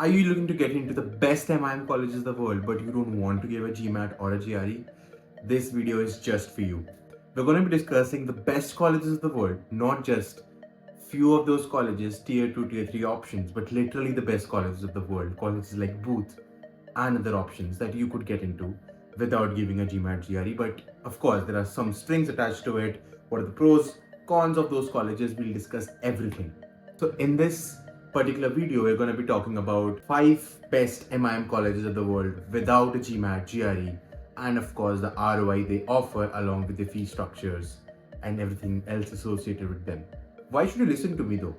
Are you looking to get into the best MIM colleges in the world but you don't want to give a GMAT or a GRE? This video is just for you. We're going to be discussing the best colleges of the world, not just few of those colleges, tier 2, tier 3 options, but literally the best colleges of the world, colleges like Booth and other options that you could get into without giving a GMAT GRE. But of course, there are some strings attached to it. What are the pros, cons of those colleges? We'll discuss everything. So in this particular video, we're going to be talking about 5 best MIM colleges of the world without a GMAT, GRE, and of course the ROI they offer along with the fee structures and everything else associated with them. Why should you listen to me though?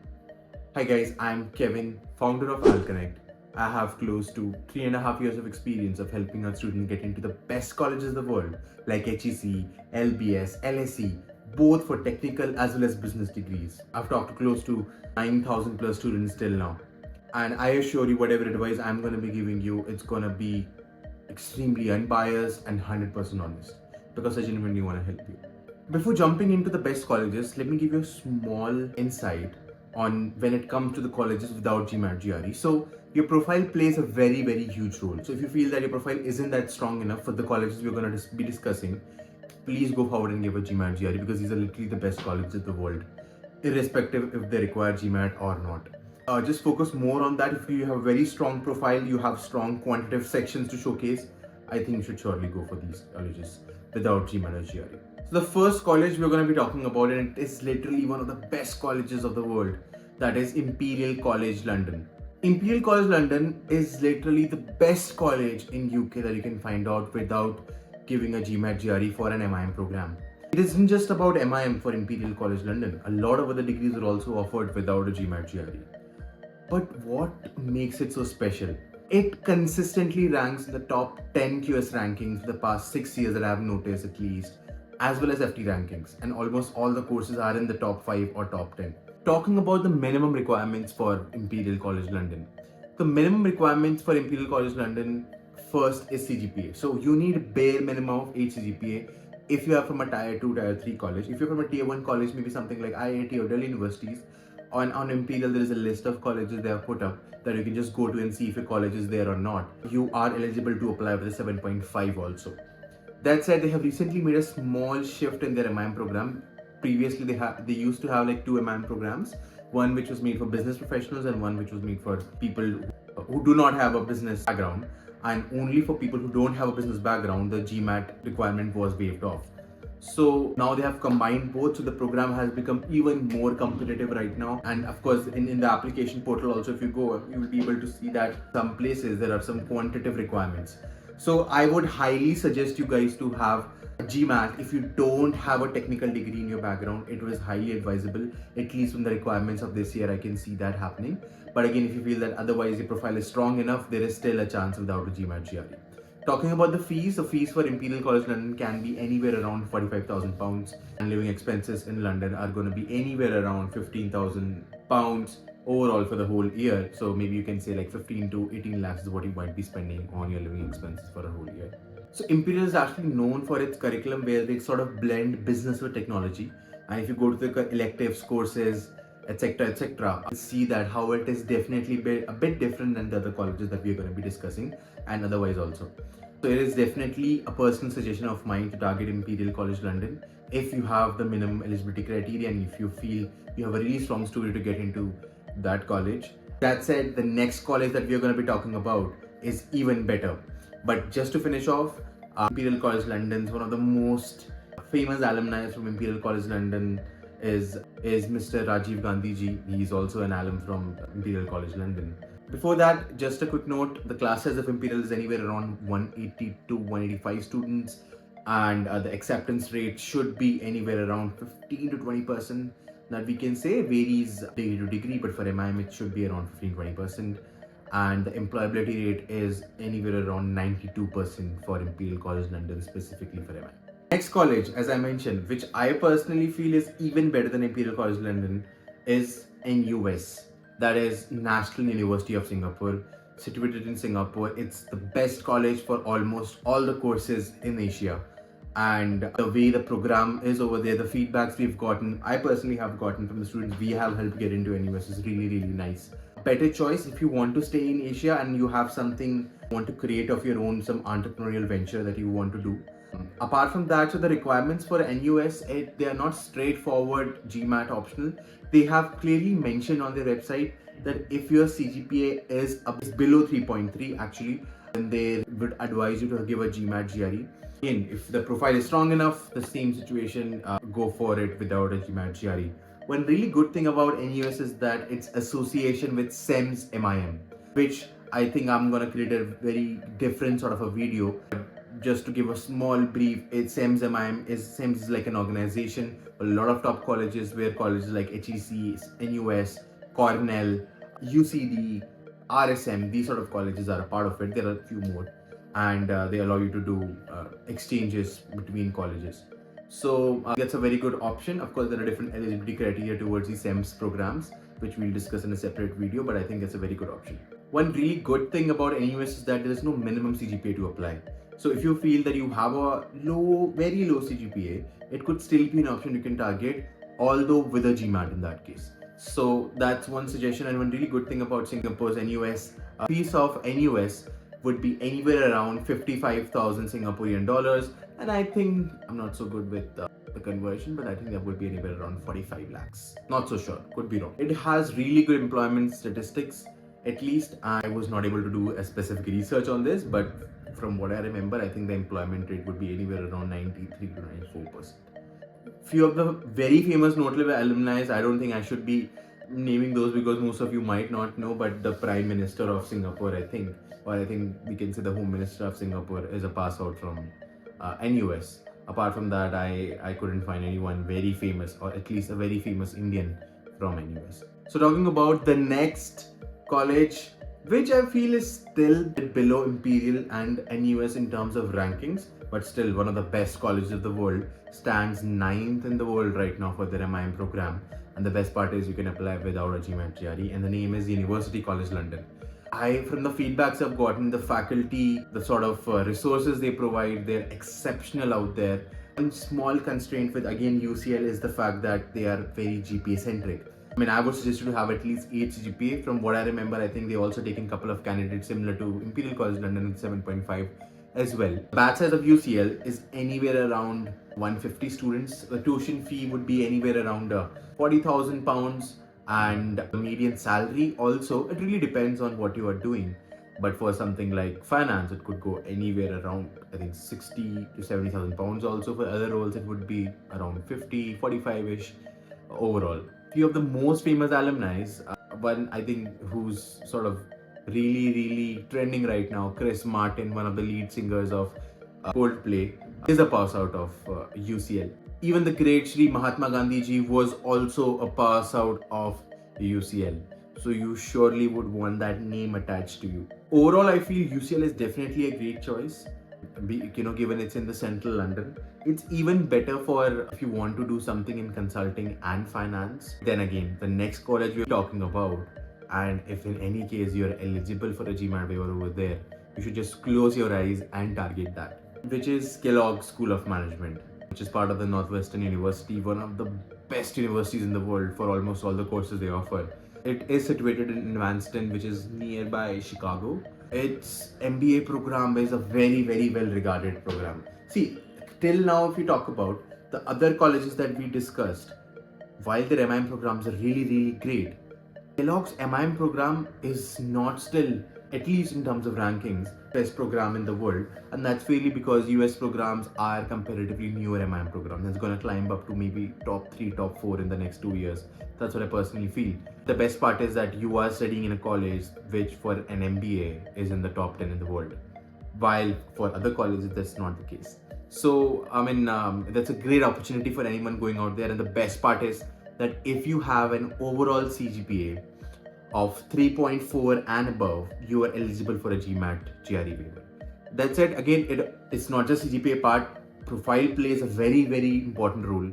Hi guys, I'm Kevin, founder of AlConnect. I have close to 3.5 years of experience of helping our students get into the best colleges of the world like HEC, LBS, LSE, both for technical as well as business degrees. I've talked to close to 9,000 plus students till now. And I assure you, whatever advice I'm going to be giving you, it's going to be extremely unbiased and 100% honest because I genuinely want to help you. Before jumping into the best colleges, let me give you a small insight on when it comes to the colleges without GMAT GRE. So your profile plays a very huge role. So if you feel that your profile isn't that strong enough for the colleges we're going to be discussing, please go forward and give a GMAT GRE because these are literally the best colleges in the world, irrespective if they require GMAT or not. Just focus more on that. If you have a very strong profile, you have strong quantitative sections to showcase, I think you should surely go for these colleges without GMAT or GRE. So the first college we're going to be talking about, and it is literally one of the best colleges of the world, that is Imperial College London. Imperial College London is literally the best college in UK that you can find out without giving a GMAT GRE for an MIM program. It isn't just about MIM for Imperial College London. A lot of other degrees are also offered without a GMAT GRE. But what makes it so special? It consistently ranks in the top 10 QS rankings for the past 6 years that I have noticed at least, as well as FT rankings, and almost all the courses are in the top 5 or top 10. Talking about the minimum requirements for Imperial College London. The minimum requirements for Imperial College London first is CGPA. So you need bare minimum of 8 CGPA if you are from a tier 2, tier 3 college. If you're from a tier 1 college, maybe something like IIT or Delhi universities, on Imperial there is a list of colleges they have put up that you can just go to and see if your college is there or not. You are eligible to apply with a 7.5 also. That said, they have recently made a small shift in their MIM program. Previously, they used to have like 2 MIM programs, one which was made for business professionals and one which was made for people who do not have a business background. And only for people who don't have a business background, the GMAT requirement was waived off. So now they have combined both, so the program has become even more competitive right now. And of course, in the application portal also, if you go, you will be able to see that some places there are some quantitative requirements. So I would highly suggest you guys to have a GMAT. If you don't have a technical degree in your background, it was highly advisable. At least from the requirements of this year, I can see that happening. But again, if you feel that otherwise your profile is strong enough, there is still a chance without a GMAT GRE. Talking about the fees for Imperial College London can be anywhere around £45,000, and living expenses in London are going to be anywhere around £15,000 overall for the whole year. So maybe you can say like 15 to 18 lakhs is what you might be spending on your living expenses for a whole year. So Imperial is actually known for its curriculum where they sort of blend business with technology. And if you go to the electives, courses, etc., see that how it is definitely a bit different than the other colleges that we are going to be discussing, and otherwise also. So it is definitely a personal suggestion of mine to target Imperial College London if you have the minimum eligibility criteria and if you feel you have a really strong story to get into that college. That said, the next college that we are going to be talking about is even better. But just to finish off, Imperial College London is one of the most famous alumni from Imperial College London is Mr. Rajiv Gandhi ji. He is also an alum from Imperial College London. Before that, just a quick note, the class size of Imperial is anywhere around 180 to 185 students, and the acceptance rate should be anywhere around 15 to 20%. That we can say varies degree to degree, but for MIM it should be around 15-20%. And the employability rate is anywhere around 92% for Imperial College London, specifically for MIM. Next college, as I mentioned, which I personally feel is even better than Imperial College London, is NUS. That is National University of Singapore, situated in Singapore. It's the best college for almost all the courses in Asia. And the way the program is over there, the feedbacks we've gotten, I personally have gotten from the students we have helped get into NUS is really nice. better choice if you want to stay in Asia and you have something you want to create of your own, some entrepreneurial venture that you want to do. Apart from that, so the requirements for NUS, they are not straightforward GMAT optional. They have clearly mentioned on their website that if your CGPA is below 3.3 actually, then they would advise you to give a GMAT GRE. Again, if the profile is strong enough, the same situation, go for it without a GMAT GRE. One really good thing about NUS is that its association with SEMS MIM, which I think I'm gonna create a very different sort of a video. Just to give a small brief, SEMS MIM SEMS is like an organization. A lot of top colleges, where colleges like HEC, NUS, Cornell, UCD, RSM, these sort of colleges are a part of it. There are a few more, and they allow you to do exchanges between colleges. So that's a very good option. Of course, there are different eligibility criteria towards the SEMS programs, which we'll discuss in a separate video, but I think that's a very good option. One really good thing about NUS is that there is no minimum CGPA to apply. So if you feel that you have a very low CGPA, it could still be an option you can target, although with a GMAT in that case. So that's one suggestion. And one really good thing about Singapore's NUS, a piece of NUS would be anywhere around 55,000 Singaporean dollars. And I think, I'm not so good with the conversion, but I think that would be anywhere around 45 lakhs. Not so sure, could be wrong. It has really good employment statistics. At least I was not able to do a specific research on this, but from what I remember, I think the employment rate would be anywhere around 93 to 94%. Few of the very famous notable alumni, I don't think I should be naming those because most of you might not know, but the Prime Minister of Singapore, I think, or I think we can say the Home Minister of Singapore is a pass out from NUS. Apart from that, I couldn't find anyone very famous, or at least a very famous Indian from NUS. So talking about the next college, which I feel is still below Imperial and NUS in terms of rankings, but still one of the best colleges of the world, stands 9th in the world right now for their MiM program. And the best part is you can apply without a GMAT GRE, and the name is University College London. From the feedbacks I've gotten, the faculty, the sort of resources they provide, they're exceptional out there. One small constraint with, again, UCL is the fact that they are very GPA centric. I mean, I would suggest you to have at least 8 GPA. From what I remember, I think they also taken a couple of candidates similar to Imperial College London with 7.5 as well. The batch size of UCL is anywhere around 150 students. The tuition fee would be anywhere around 40,000 pounds, and the median salary also, it really depends on what you are doing. But for something like finance, it could go anywhere around, I think, 60 to 70,000 pounds. Also for other roles, it would be around 50, 45-ish overall. Few of the most famous alumni, one I think who's sort of really trending right now, Chris Martin, one of the lead singers of Coldplay, is a pass out of UCL. Even the great Shri Mahatma Gandhi ji was also a pass out of UCL. So you surely would want that name attached to you. Overall, I feel UCL is definitely a great choice. Given it's in the central London. It's even better for if you want to do something in consulting and finance. Then again, the next college we're talking about, and if in any case you're eligible for a GMAT waiver over there, you should just close your eyes and target that, which is Kellogg School of Management, which is part of the Northwestern University, one of the best universities in the world for almost all the courses they offer. It is situated in Vanston, which is nearby Chicago. Its MBA program is a very well regarded program. See, till now, if we talk about the other colleges that we discussed, while their MIM programs are really great, Kellogg's MIM program is not still, at least in terms of rankings, best program in the world, and that's really because US programs are comparatively newer MIM program that's going to climb up to maybe top 3, top 4 in the next 2 years. That's what I personally feel. The best part is that you are studying in a college which for an MBA is in the top 10 in the world, while for other colleges that's not the case. So I mean, that's a great opportunity for anyone going out there, and the best part is that if you have an overall CGPA of 3.4 and above, you are eligible for a GMAT GRE waiver. That's it. Again, it's not just CGPA part. Profile plays a very important role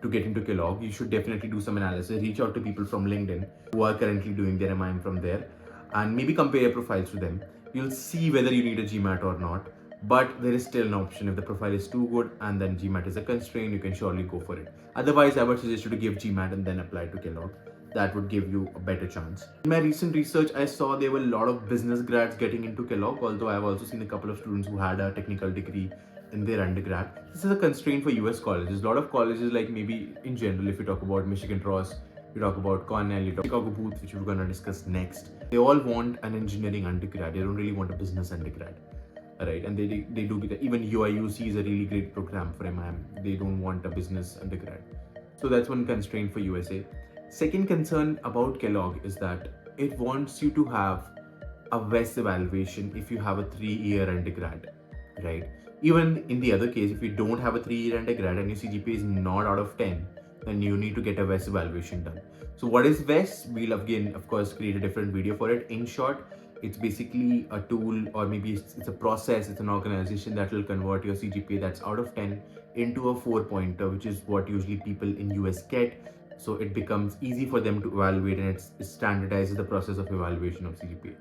to get into Kellogg. You should definitely do some analysis. Reach out to people from LinkedIn who are currently doing their MIM from there, and maybe compare your profiles to them. You'll see whether you need a GMAT or not. But there is still an option. If the profile is too good and then GMAT is a constraint, you can surely go for it. Otherwise, I would suggest you to give GMAT and then apply to Kellogg. that would give you a better chance. In my recent research, I saw there were a lot of business grads getting into Kellogg, although I've also seen a couple of students who had a technical degree in their undergrad. This is a constraint for US colleges. A lot of colleges, like maybe in general, if you talk about Michigan Ross, you talk about Cornell, you talk Chicago Booth, which we're going to discuss next. They all want an engineering undergrad. They don't really want a business undergrad. Right, and they do get that. Even UIUC is a really great program for MIM. They don't want a business undergrad. So that's one constraint for USA. Second concern about Kellogg is that it wants you to have a VES evaluation if you have a 3-year undergrad, right? Even in the other case, if you don't have a 3-year undergrad and your CGPA is not out of 10, then you need to get a VES evaluation done. So what is VES? We'll again, of course, create a different video for it. In short, it's basically a tool, or maybe it's a process, it's an organization that will convert your CGPA that's out of 10 into a 4-pointer, which is what usually people in US get. So it becomes easy for them to evaluate, and it standardizes the process of evaluation of CGPA.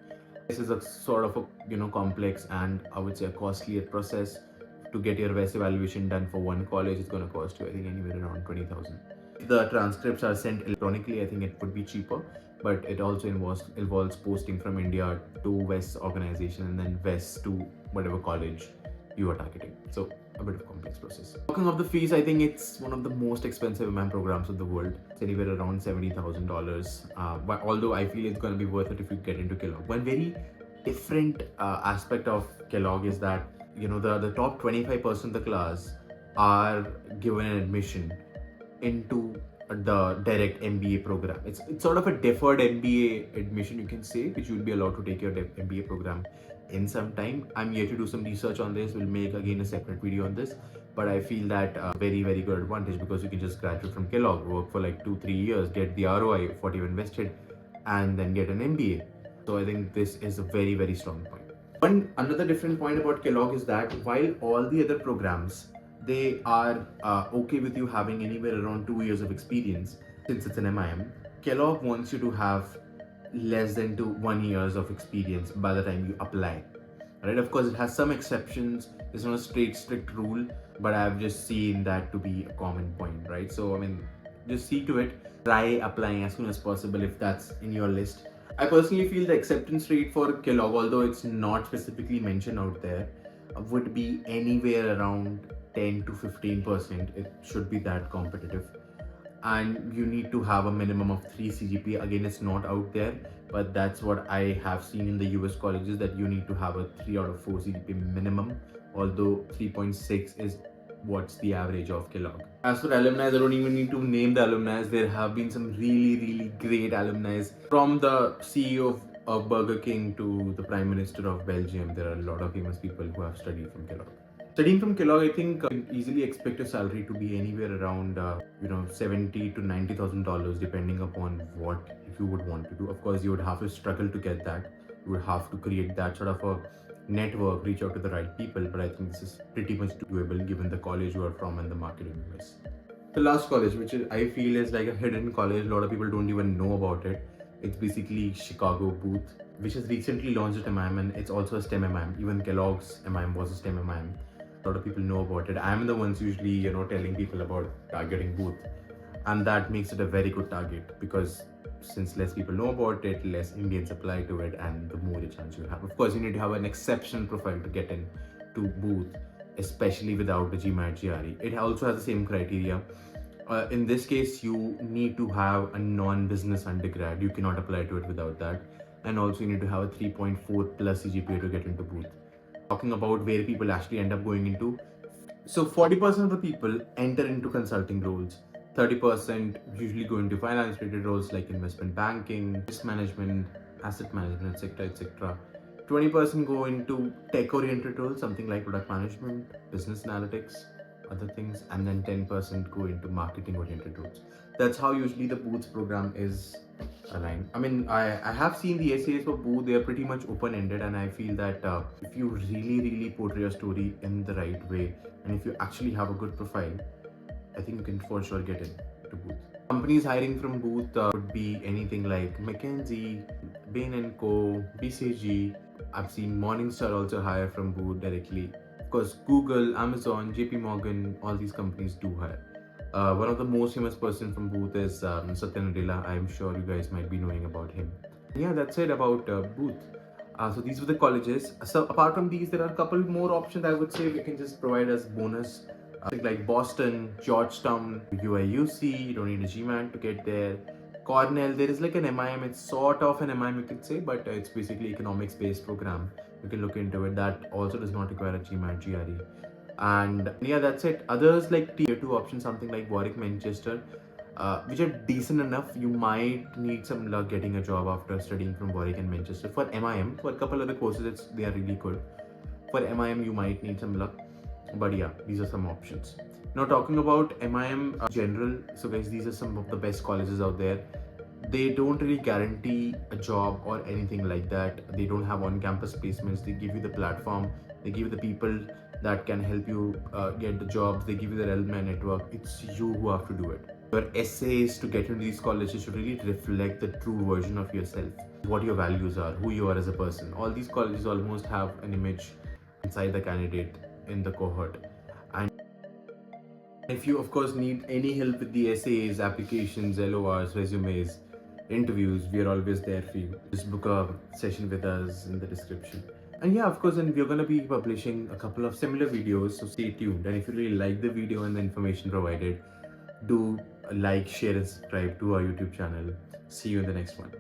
This is a sort of a complex and I would say a costlier process. To get your VES evaluation done for one college, it's going to cost you, I think, anywhere around 20,000. If the transcripts are sent electronically, I think it would be cheaper, but it also involves posting from India to VES organization and then VES to whatever college you are targeting. So a bit of a complex process. Talking of the fees, I think it's one of the most expensive MIM programs in the world. It's anywhere around $70,000. But although I feel it's going to be worth it if you get into Kellogg. One very different aspect of Kellogg is that the top 25% of the class are given an admission into the direct MBA program. It's sort of a deferred MBA admission, you can say, which you'll be allowed to take your MBA program in some time. I'm here to do some research on this. We'll make again a separate video on this, but I feel that very good advantage, because you can just graduate from Kellogg, work for like 2-3 years, get the ROI of what you've invested, and then get an MBA. So I think this is a very strong point. Another different point about Kellogg is that while all the other programs, they are okay with you having anywhere around 2 years of experience, since it's an MIM, Kellogg wants you to have less than 1 years of experience by the time you apply. Right? Of course, it has some exceptions. It's not a strict rule, but I've just seen that to be a common point, right? So, I mean, just see to it, try applying as soon as possible if that's in your list. I personally feel the acceptance rate for Kellogg, although it's not specifically mentioned out there, would be anywhere around 10 to 15%. It should be that competitive. And you need to have a minimum of 3 CGPA. Again, it's not out there, but that's what I have seen in the US colleges, that you need to have a 3 out of 4 CGPA minimum, although 3.6 is what's the average of Kellogg. As for alumni, I don't even need to name the alumni. There have been some really great alumni, from the CEO of Burger King to the Prime Minister of Belgium. There are a lot of famous people who have studied from Kellogg. Studying from Kellogg, I think you can easily expect your salary to be anywhere around $70,000 to $90,000, depending upon what you would want to do. Of course, you would have to struggle to get that. You would have to create that sort of a network, reach out to the right people, but I think this is pretty much doable given the college you are from and the market in US. The last college, which I feel is like a hidden college, a lot of people don't even know about it. It's basically Chicago Booth, which has recently launched at MIM, and it's also a STEM MIM. Even Kellogg's MIM was a STEM MIM. A lot of people know about it. I'm the ones usually telling people about targeting Booth, and that makes it a very good target, because since less people know about it, less Indians apply to it, and the more chance you have. Of course, you need to have an exceptional profile to get in to Booth, especially without the GMAT GRE. It also has the same criteria. In this case, you need to have a non-business undergrad. You cannot apply to it without that. And also you need to have a 3.4 plus CGPA to get into Booth. Talking about where people actually end up going into. So 40% of the people enter into consulting roles. 30% usually go into finance related roles like investment banking, risk management, asset management, etc. 20% go into tech oriented roles, something like product management, business analytics, other things, and then 10% go into marketing oriented roles. That's how usually the Booth program is aligned. I mean, I have seen the essays for Booth. They are pretty much open-ended, and I feel that if you really portray your story in the right way, and if you actually have a good profile, I think you can for sure get in to Booth. Companies hiring from Booth would be anything like McKinsey, Bain & Co, BCG. I've seen Morningstar also hire from Booth directly. Of course, Google, Amazon, JP Morgan, all these companies do hire. One of the most famous person from Booth is Satya Nadella. I'm sure you guys might be knowing about him. Yeah, that's it about Booth. So these were the colleges. So apart from these, there are a couple more options I would say we can just provide as bonus. Like Boston, Georgetown, UIUC, you don't need a GMAT to get there. Cornell, there is like an MIM, it's sort of an MIM you could say, but it's basically economics based program. You can look into it. That also does not require a GMAT, GRE. And yeah, that's it. Others like tier 2 options, something like Warwick, Manchester, which are decent enough. You might need some luck getting a job after studying from Warwick and Manchester. For MIM, for a couple other courses, they are really good. For MIM, you might need some luck. But yeah, these are some options. Now talking about MIM general, so guys, these are some of the best colleges out there. They don't really guarantee a job or anything like that. They don't have on-campus placements. They give you the platform. They give you the people that can help you get the jobs. They give you the alumni network. It's you who have to do it. Your essays to get into these colleges should really reflect the true version of yourself, what your values are, who you are as a person. All these colleges almost have an image inside the candidate in the cohort. And if you of course need any help with the essays, applications, LORs, resumes, interviews, we are always there for you. Just book a session with us in the description. And yeah, of course, and we're going to be publishing a couple of similar videos, so stay tuned. And if you really like the video and the information provided, do like, share and subscribe to our YouTube channel. See you in the next one.